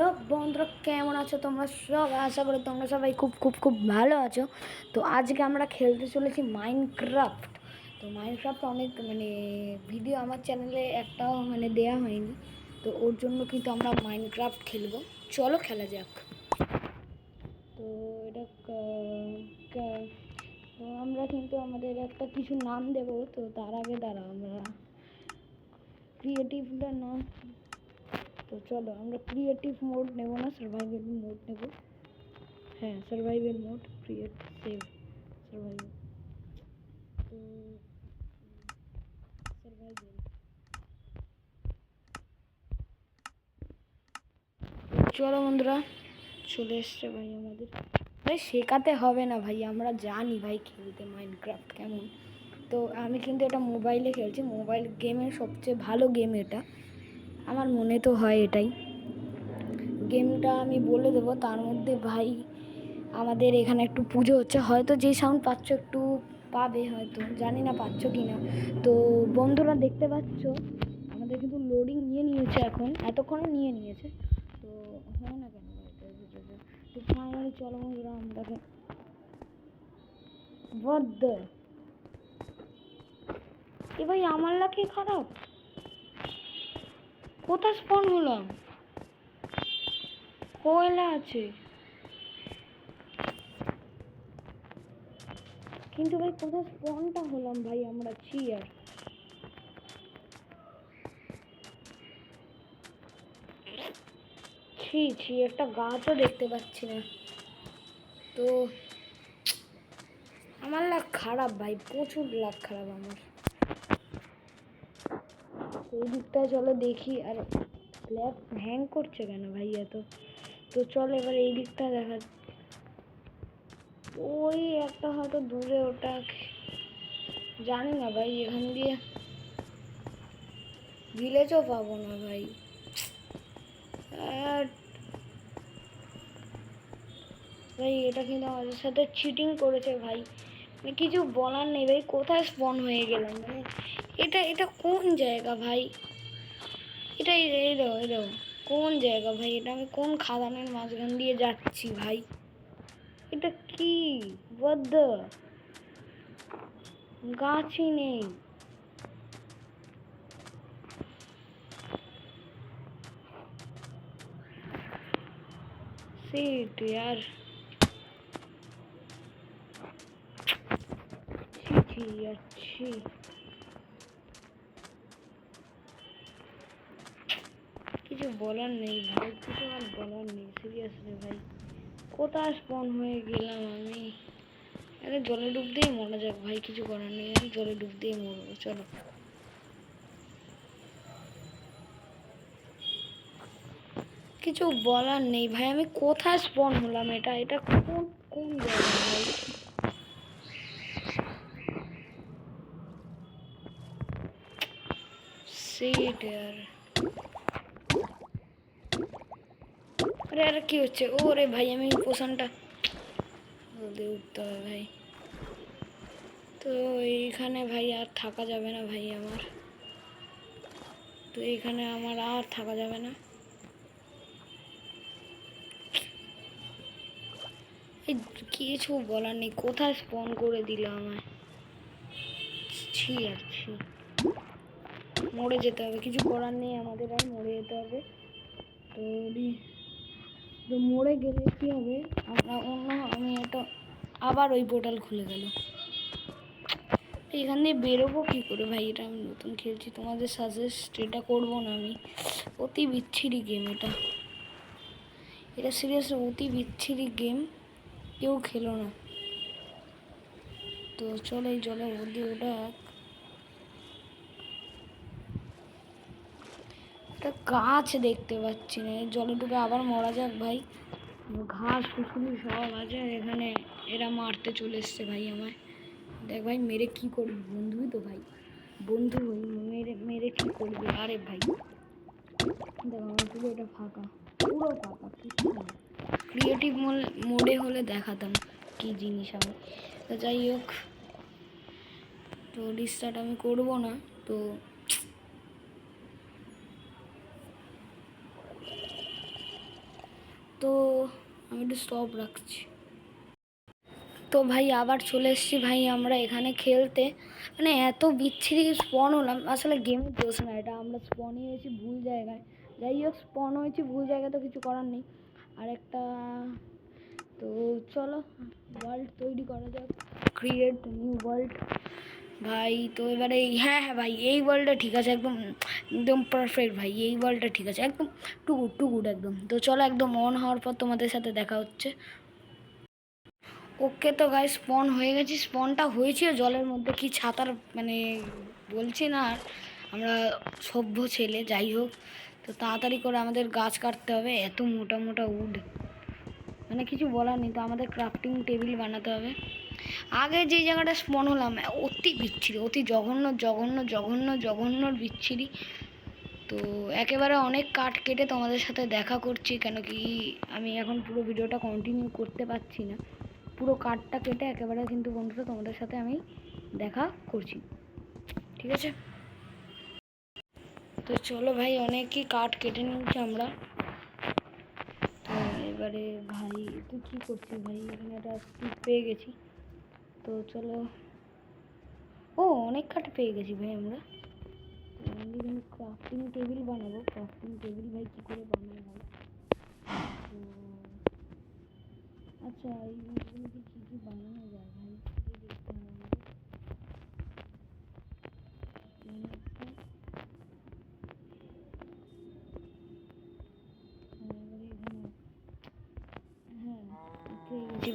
Hello বন্ধুরা, কেমন আছো তোমরা সব? আশা করি তোমরা সবাই খুব খুব খুব ভালো আছো। তো আজকে আমরা খেলতে চলেছি মাইনক্রাফট। তো মাইনক্রাফট অনেক ভিডিও আমার চ্যানেলে একটাও দেয়া হয়নি। তো ওর জন্য কিন্তু আমরা মাইনক্রাফট খেলবো। চলো খেলা যাক। তো এটা তো আমরা কিন্তু আমাদের একটা কিছু নাম দেব। তো তার আগে দাঁড়া, আমরা ক্রিয়েটিভটা নাম। তো চলো আমরা ক্রিয়েটিভ মোড নেব না, সার্ভাইভাল মোড নেব। হ্যাঁ, survival mode, create, save, survival. তো সার্ভাইভাল। চলো বন্ধুরা, চলে এসছে ভাই আমাদের। ভাই শেখাতে হবে না ভাই, আমরা জানি ভাই খেলতে মাইনক্রাফট কেমন। তো আমি কিন্তু এটা মোবাইলে খেলছি, মোবাইল গেমের সবচেয়ে ভালো গেম এটা, আমার মনে তো হয় এটাই। গেমটা আমি বলে দেবো। তার মধ্যে ভাই আমাদের এখানে একটু পুজো হচ্ছে, হয়তো যে সাউন্ড পাচ্ছ একটু পাবে, হয়তো জানি না পাচ্ছ কি না। তো বন্ধুরা দেখতে পাচ্ছ আমাদের কিন্তু লোডিং নিয়েছে, এতক্ষণে নিয়েছে। তো হয় না কেন তো ফাইনালি চলো বন্ধুরা, আমরা বদ্ধ এ ভাই আমার লাকি খারাপ। কোথায় স্পন হলাম? কয়লা আছে কিন্তু ভাই, কোথায় স্পনটা হলাম ভাই? আমরা চিয়ার ছি একটা গাছও দেখতে পাচ্ছি না। তো আমার লাক খারাপ ভাই, প্রচুর লাক খারাপ আমার। এই দিকটা চলো দেখি। আর ল্যাব হ্যাং করছে কেন ভাই এত? তো চল এবার এই দিকটা দেখা। ওই একটা হয়তো দূরে, ওটা জানি না ভাই। এখান দিয়ে ভিলেজও পাবো না ভাই। ভাই এটা কিন্তু আমাদের সাথে চিটিং করেছে ভাই, কিছু বলার নেই ভাই। কোথায় স্পন হয়ে গেলাম এটা এটা কোন জায়গা ভাই? এটাই এই দাও কোন জায়গা ভাই? এটা আমি কোন খাদানের মাঝখান দিয়ে যাচ্ছি ভাই? এটা কি বদ্ধ গাছই নেই। সিট यार, ছি अच्छी। কিছু বলার নেই ভাই, কিছু আর বলার নেই সিরিয়াসলি ভাই। কোথায় স্পন হয়ে গেলাম আমি? আরে জলে ডুব দিয়েই মরা যাক ভাই, কিছু করার নেই। আমি জলে ডুব দিয়েই মরবো, চলো। কিছু বলার নেই ভাই, আমি কোথায় স্পন হলাম? এটা এটা কোন কোন জায়গা ভাই? সিট यार, আরে আরে কি হচ্ছে? ওরে ভাই, আমি পোষণটা জলদি উঠতে হবে ভাই। তো এইখানে ভাই আর থাকা যাবে না ভাই আমার। তো এইখানে আমার আর থাকা যাবে না। এই কিছু বলার নেই, কোথায় স্পন করে দিল আমায়। ছি আর ছি, মরে যেতে হবে, কিছু করার নেই আমাদের, আর মরে যেতে হবে। তো তো মরে গেলে কি হবে? আমরা অন্য, আমি এটা আবার ওই পোর্টাল খুলে গেল। এখান দিয়ে বেরোবো কি করে ভাই? এটা আমি নতুন খেলছি, তোমাদের সাজেস্ট এটা করবো না আমি। অতি বিচ্ছিরি গেম এটা, এটা সিরিয়াসলি অতি বিচ্ছিরি গেম, কেউ খেলো না। তো চলো এই জলে ওদি ওটা একটা গাছ দেখতে পাচ্ছি না, এই জলে ডুবে আবার মরা যাক ভাই। ঘাস ফুসুলি সব আছে এখানে, এরা মারতে চলে এসছে ভাই আমায়। দেখ ভাই মেরে কি করবি? বন্ধুই তো ভাই, বন্ধু মেরে মেরে কি করবি? আরে ভাই দেখ আমার পুরো এটা ফাঁকা, পুরো ফাঁকা, কিছু না। ক্রিয়েটিভ মোডে হলে দেখাতাম কি জিনিস আমি। তো যাই হোক, তো রিস্টার্ট আমি করবো না। তো তো আমি একটু স্টপ রাখছি। তো ভাই আবার চলে এসেছি ভাই আমরা এখানে খেলতে। মানে এত বিচ্ছিরি স্পন হলাম, আসলে গেমের দোষ না এটা, আমরা স্পনে হয়েছি ভুল জায়গায়। যাই হোক, স্পন হয়েছি ভুল জায়গায় তো কিছু করার নেই। আর একটা, তো চলো ওয়ার্ল্ড তৈরি করা যাক, ক্রিয়েট নিউ ওয়ার্ল্ড ভাই। তো এবারে হ্যাঁ হ্যাঁ ভাই, এই ওয়ার্ল্ডটা ঠিক আছে, একদম একদম পারফেক্ট ভাই, এই ওয়ার্ল্ডটা ঠিক আছে একদম টু গুড একদম। তো চলো একদম অন হওয়ার পর তোমাদের সাথে দেখা হচ্ছে। ওকে তো গাইস স্পন হয়ে গেছি, স্পনটা হয়েছে জলের মধ্যে, কি ছাতার মানে বলছি না আর, আমরা সভ্য ছেলে যাই হোক। তো তাড়াতাড়ি করে আমাদের গাছ কাটতে হবে, এত মোটা মোটা উড, মানে কিছু বলার নেই। তো আমাদের ক্রাফটিং টেবিল বানাতে হবে। আগে যে জায়গাটা স্পন হলাম অতি বিচ্ছিরি, অতি জঘন্য জঘন্য জঘন্য জঘন্যর বিচ্ছিরি। তো একেবারে অনেক কাঠ কেটে তোমাদের সাথে দেখা করছি, কেন কি আমি এখন পুরো ভিডিওটা কন্টিনিউ করতে পারছি না, পুরো কাঠটা কেটে একেবারে কিন্তু বন্ধুরা তোমাদের সাথে আমি দেখা করছি, ঠিক আছে? তো চলো ভাই, অনেকই কাঠ কেটে নিয়েছি আমরা। তো এবারে ভাই তুই কী করছিস ভাই? এখানে একটা স্টিক পেয়ে গেছি, তো চলো। ও অনেক কাঠ পেয়ে গেছি ভাই আমরা। এখানে ক্রাফটিং টেবিল বানাবো, ক্রাফটিং টেবিল ভাই কী করে বানাই ভাই? তো আচ্ছা, এই জিনিসগুলো কী কী বানানো যায় ভাই, এই দেখতে হবে আমাদের।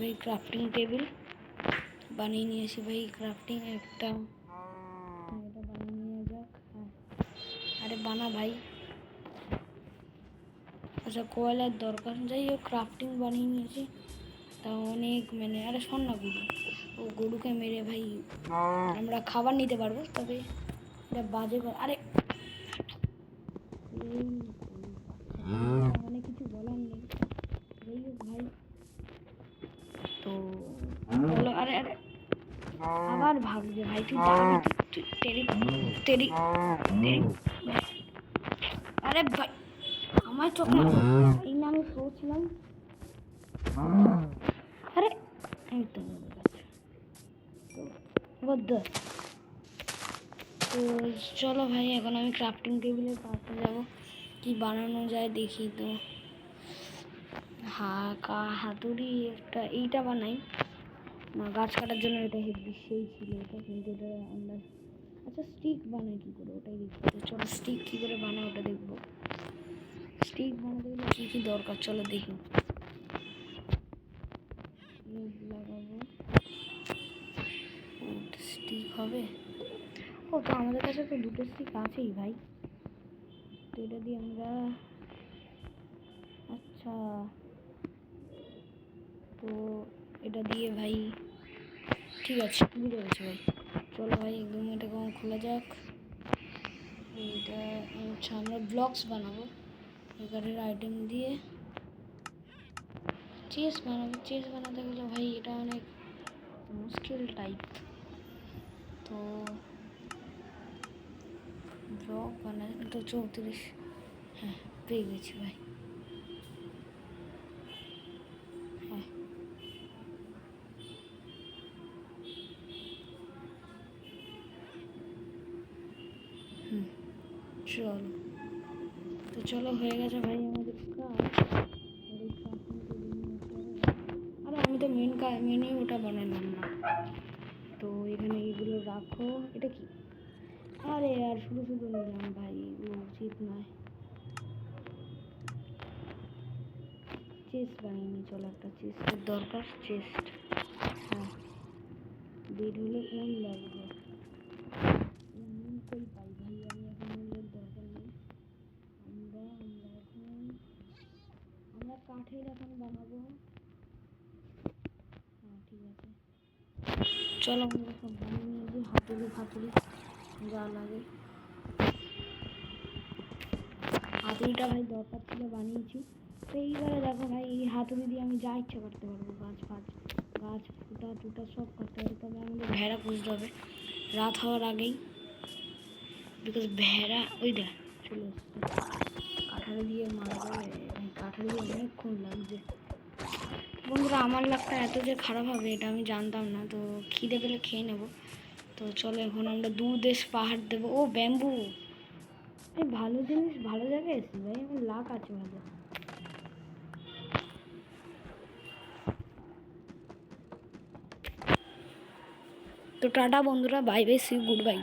ভাই ক্রাফটিং টেবিল বানিয়ে নিয়েছি ভাই, ক্রাফটিং একটা এটা বানিয়ে নিয়ে যাক। হ্যাঁ আরে বানা ভাই, আচ্ছা কয়লার দরকার, যাই হোক ক্রাফটিং বানিয়ে নিয়েছি। তা অনেক মানে আরে শোন না গরু, ও গরুকে মেরে ভাই আমরা খাবার নিতে পারবো, তবে এটা বাজে আরে মানে কিছু বলার নেই, যাই হোক ভাই। তো বলো, আরে আরে আবার ভাগবে ভাই, তুই যাবি তেরি তেরি তেরি, আরে ভাই আমার চোখে এই না, আমি শুয়েছিলাম, আরে এই তো বদ্ধ। তো চলো ভাই, এখন আমি ক্রাফটিং টেবিলের পাশে যাবো, কি বানানো যায় দেখি। তো হাতুড়ি একটা এইটা বানাই না, গাছ কাটার জন্য এটা হেভি সেই ছিল এটা, কিন্তু এটা আমরা আচ্ছা স্টিক বানাই কী করে ওটাই দেখবো। তো চলো স্টিক কী করে বানাই ওটা দেখবো। স্টিক বানাতে গেলে কী কী দরকার চলো দেখি। লাগাবো স্টিক হবে, ও তো আমাদের কাছে তো দুটো স্টিক আছেই ভাই, তো এটা দিয়ে আমরা, আচ্ছা তো এটা দিয়ে ভাই ঠিক আছে বুঝে গেছি ভাই। চলো ভাই একদম এটা খোলা যাক। এইটা আচ্ছা আমরা ব্লকস বানাবো এখানের আইটেম দিয়ে, চেস বানাবো। চেস বানাতে গেলে ভাই এটা অনেক মুশকিল টাইপ, তো ব্লক বানাই তো 34, হ্যাঁ পেয়ে গেছি ভাই। হ্যাঁ চলো, তো চলো হয়ে গেছে ভাই আমাদের কাজ। আরে আমি তো মেনই ওটা বানালাম না, তো এখানে এগুলো রাখো। এটা কি, আরে আর শুধু শুধু নিলাম ভাই, এগুলো উচিত নয়। চেস্ট বানিয়ে নি, চলো একটা চেস্টের দরকার, চেস্ট হ্যাঁ বেড হলে কোন লাগবে, কই পাই ভাই আমি, এখন উলের দরকার নেই। আমরা এখন কাঠের এখন বানাবো, হ্যাঁ ঠিক আছে চলো আমরা সব বানিয়ে নিয়েছি, হাতুড়ি ফাতুড়ি যা লাগে। হাতুড়িটা ভাই দরকার ছিল বানিয়েছি। তো এইবারে দেখো ভাই, এই হাতুড়ি দিয়ে আমি যা ইচ্ছা করতে পারবো, গাছ ফুটা টুটা সব করতে পারবো। তবে আমাদের ভেড়া পুষতে হবে রাত হওয়ার আগেই, বিকজ ভেড়া ওই দেখ চলে এসছে, কাঠারে দিয়ে মারা যাবে, কাঠালি অনেকক্ষণ লাগছে। বন্ধুরা আমার লাকটা এত যে খারাপ হবে এটা আমি জানতাম না, তো খিদে পেলে খেয়ে নেবো। তো চলো এখন আমরা দুদেশ পাহাড় দেবো। ও ব্যাম্বু, এই ভালো জিনিস ভালো জায়গায় এসেছি ভাই, আমার লাক আছে ভালো। তো টাটা বন্ধুরা, bye bye, see good bye.